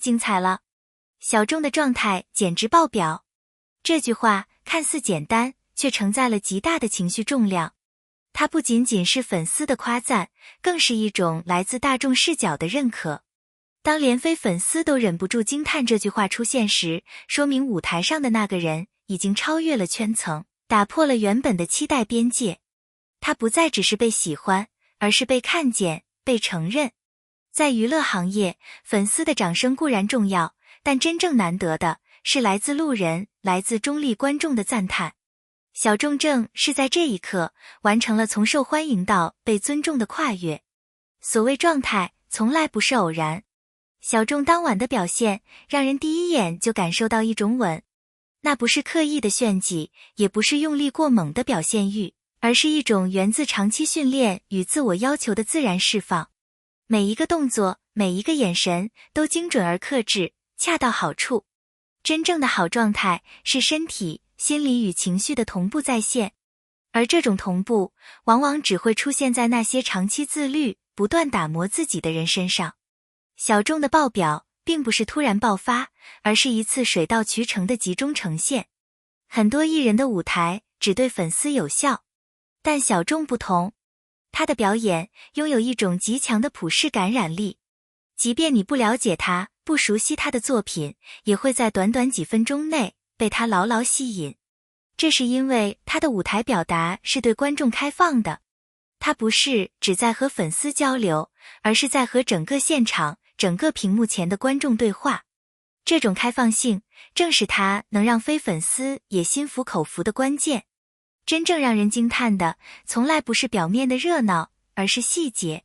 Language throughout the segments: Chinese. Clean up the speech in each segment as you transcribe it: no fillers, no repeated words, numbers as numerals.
精彩了！小众的状态简直爆表。这句话看似简单，却承载了极大的情绪重量。它不仅仅是粉丝的夸赞，更是一种来自大众视角的认可。当连非粉丝都忍不住惊叹这句话出现时，说明舞台上的那个人已经超越了圈层，打破了原本的期待边界。他不再只是被喜欢，而是被看见、被承认。在娱乐行业，粉丝的掌声固然重要，但真正难得的是来自路人、来自中立观众的赞叹。小众正是在这一刻完成了从受欢迎到被尊重的跨越。所谓状态，从来不是偶然。小众当晚的表现，让人第一眼就感受到一种稳。那不是刻意的炫技，也不是用力过猛的表现欲，而是一种源自长期训练与自我要求的自然释放。每一个动作，每一个眼神，都精准而克制，恰到好处。真正的好状态是身体、心理与情绪的同步在线，而这种同步往往只会出现在那些长期自律、不断打磨自己的人身上。小众的爆表并不是突然爆发，而是一次水到渠成的集中呈现。很多艺人的舞台只对粉丝有效，但小众不同，他的表演拥有一种极强的普世感染力。即便你不了解他，不熟悉他的作品，也会在短短几分钟内被他牢牢吸引。这是因为他的舞台表达是对观众开放的，他不是只在和粉丝交流，而是在和整个现场、整个屏幕前的观众对话。这种开放性正是他能让非粉丝也心服口服的关键。真正让人惊叹的，从来不是表面的热闹，而是细节。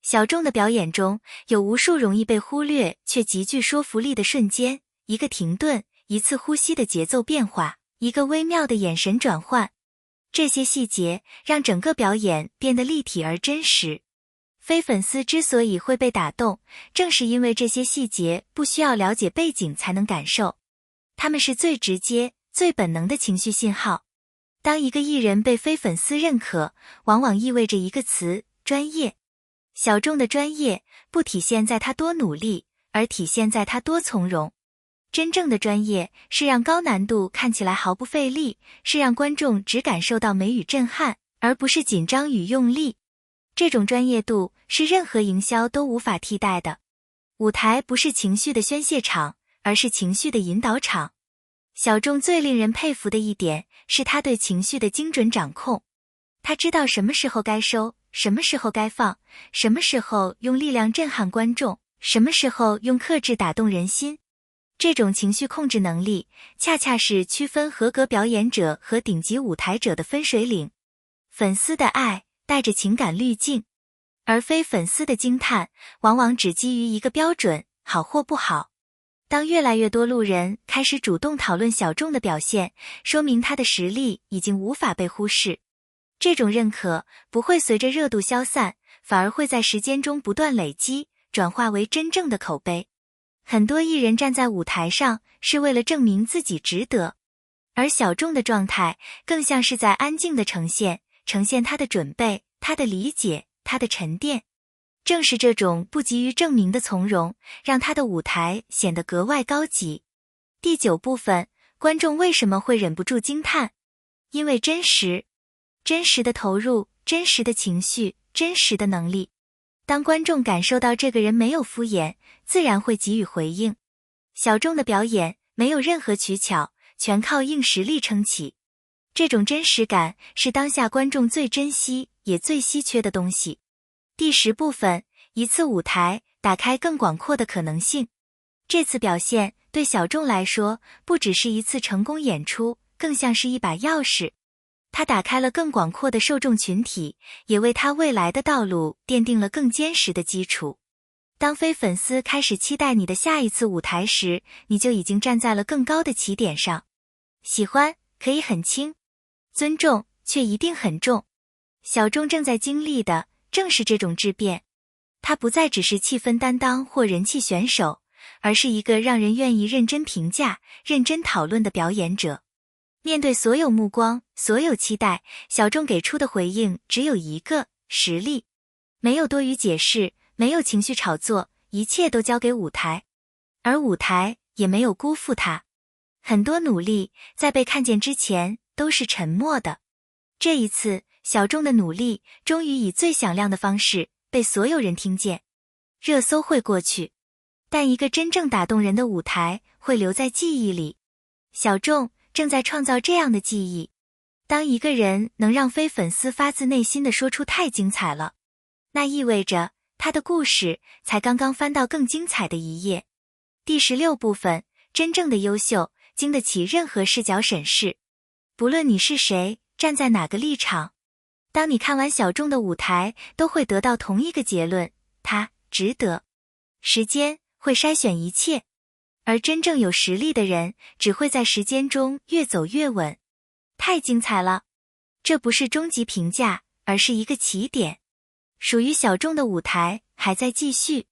小众的表演中，有无数容易被忽略却极具说服力的瞬间，一个停顿，一次呼吸的节奏变化，一个微妙的眼神转换。这些细节让整个表演变得立体而真实。非粉丝之所以会被打动，正是因为这些细节不需要了解背景才能感受，它们是最直接、最本能的情绪信号。当一个艺人被非粉丝认可，往往意味着一个词：专业。小众的专业不体现在他多努力，而体现在他多从容。真正的专业是让高难度看起来毫不费力，是让观众只感受到美与震撼，而不是紧张与用力。这种专业度是任何营销都无法替代的。舞台不是情绪的宣泄场，而是情绪的引导场。小众最令人佩服的一点是他对情绪的精准掌控。他知道什么时候该收，什么时候该放，什么时候用力量震撼观众，什么时候用克制打动人心。这种情绪控制能力，恰恰是区分合格表演者和顶级舞台者的分水岭。粉丝的爱带着情感滤镜，而非粉丝的惊叹往往只基于一个标准，好或不好。当越来越多路人开始主动讨论小众的表现，说明他的实力已经无法被忽视。这种认可不会随着热度消散，反而会在时间中不断累积，转化为真正的口碑。很多艺人站在舞台上是为了证明自己值得，而小众的状态更像是在安静地呈现他的准备、他的理解、他的沉淀。正是这种不急于证明的从容，让他的舞台显得格外高级。第9部分，观众为什么会忍不住惊叹？因为真实。真实的投入，真实的情绪，真实的能力。当观众感受到这个人没有敷衍，自然会给予回应。小众的表演没有任何取巧，全靠硬实力撑起。这种真实感是当下观众最珍惜也最稀缺的东西。第10部分，一次舞台打开更广阔的可能性。这次表现对小众来说，不只是一次成功演出，更像是一把钥匙。它打开了更广阔的受众群体，也为他未来的道路奠定了更坚实的基础。当非粉丝开始期待你的下一次舞台时，你就已经站在了更高的起点上。喜欢可以很轻，尊重却一定很重。小众正在经历的正是这种质变。他不再只是气氛担当或人气选手，而是一个让人愿意认真评价、认真讨论的表演者。面对所有目光，所有期待，小众给出的回应只有一个：实力。没有多余解释，没有情绪炒作，一切都交给舞台。而舞台也没有辜负他。很多努力在被看见之前都是沉默的。这一次，小众的努力终于以最响亮的方式被所有人听见。热搜会过去，但一个真正打动人的舞台会留在记忆里。小众正在创造这样的记忆。当一个人能让非粉丝发自内心地说出太精彩了，那意味着他的故事才刚刚翻到更精彩的一页。第16部分，真正的优秀经得起任何视角审视。不论你是谁，站在哪个立场，当你看完小众的舞台，都会得到同一个结论：他值得。时间会筛选一切，而真正有实力的人只会在时间中越走越稳。太精彩了！这不是终极评价，而是一个起点。属于小众的舞台还在继续。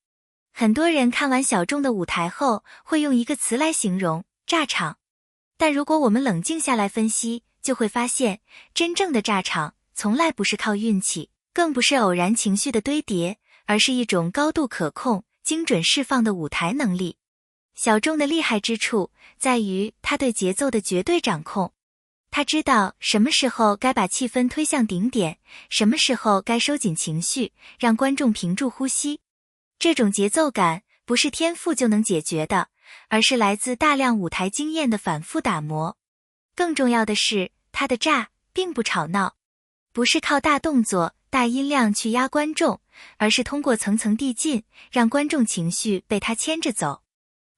很多人看完小众的舞台后，会用一个词来形容：炸场。但如果我们冷静下来分析，就会发现，真正的炸场从来不是靠运气，更不是偶然情绪的堆叠，而是一种高度可控、精准释放的舞台能力。小众的厉害之处在于他对节奏的绝对掌控。他知道什么时候该把气氛推向顶点，什么时候该收紧情绪，让观众屏住呼吸。这种节奏感不是天赋就能解决的，而是来自大量舞台经验的反复打磨。更重要的是，他的炸并不吵闹，不是靠大动作、大音量去压观众，而是通过层层递进，让观众情绪被他牵着走。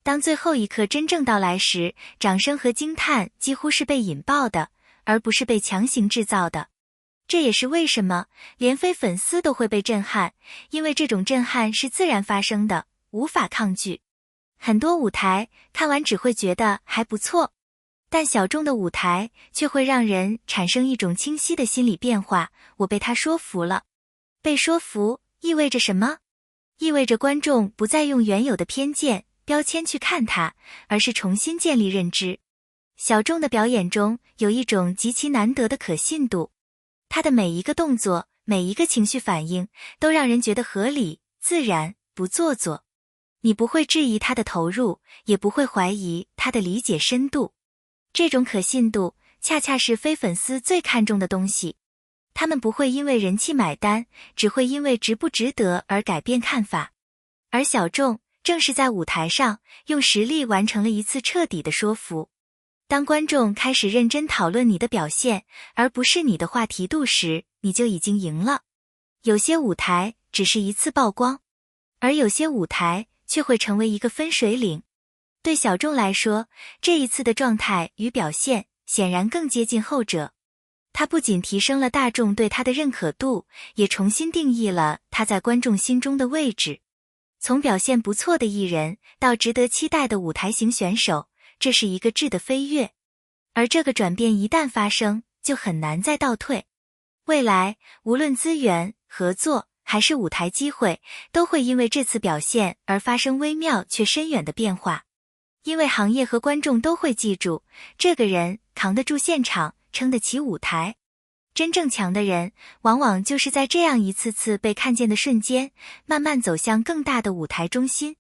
当最后一刻真正到来时，掌声和惊叹几乎是被引爆的，而不是被强行制造的。这也是为什么连非粉丝都会被震撼，因为这种震撼是自然发生的，无法抗拒。很多舞台看完只会觉得还不错，但小众的舞台却会让人产生一种清晰的心理变化：我被他说服了。被说服意味着什么？意味着观众不再用原有的偏见、标签去看他，而是重新建立认知。小众的表演中有一种极其难得的可信度，他的每一个动作、每一个情绪反应都让人觉得合理、自然，不做作。你不会质疑他的投入，也不会怀疑他的理解深度。这种可信度恰恰是非粉丝最看重的东西。他们不会因为人气买单，只会因为值不值得而改变看法。而小众正是在舞台上用实力完成了一次彻底的说服。当观众开始认真讨论你的表现，而不是你的话题度时，你就已经赢了。有些舞台只是一次曝光，而有些舞台却会成为一个分水岭。对小众来说，这一次的状态与表现显然更接近后者。他不仅提升了大众对他的认可度，也重新定义了他在观众心中的位置。从表现不错的艺人到值得期待的舞台型选手，这是一个质的飞跃。而这个转变一旦发生，就很难再倒退。未来，无论资源、合作还是舞台机会，都会因为这次表现而发生微妙却深远的变化。因为行业和观众都会记住，这个人扛得住现场，撑得起舞台。真正强的人，往往就是在这样一次次被看见的瞬间，慢慢走向更大的舞台中心。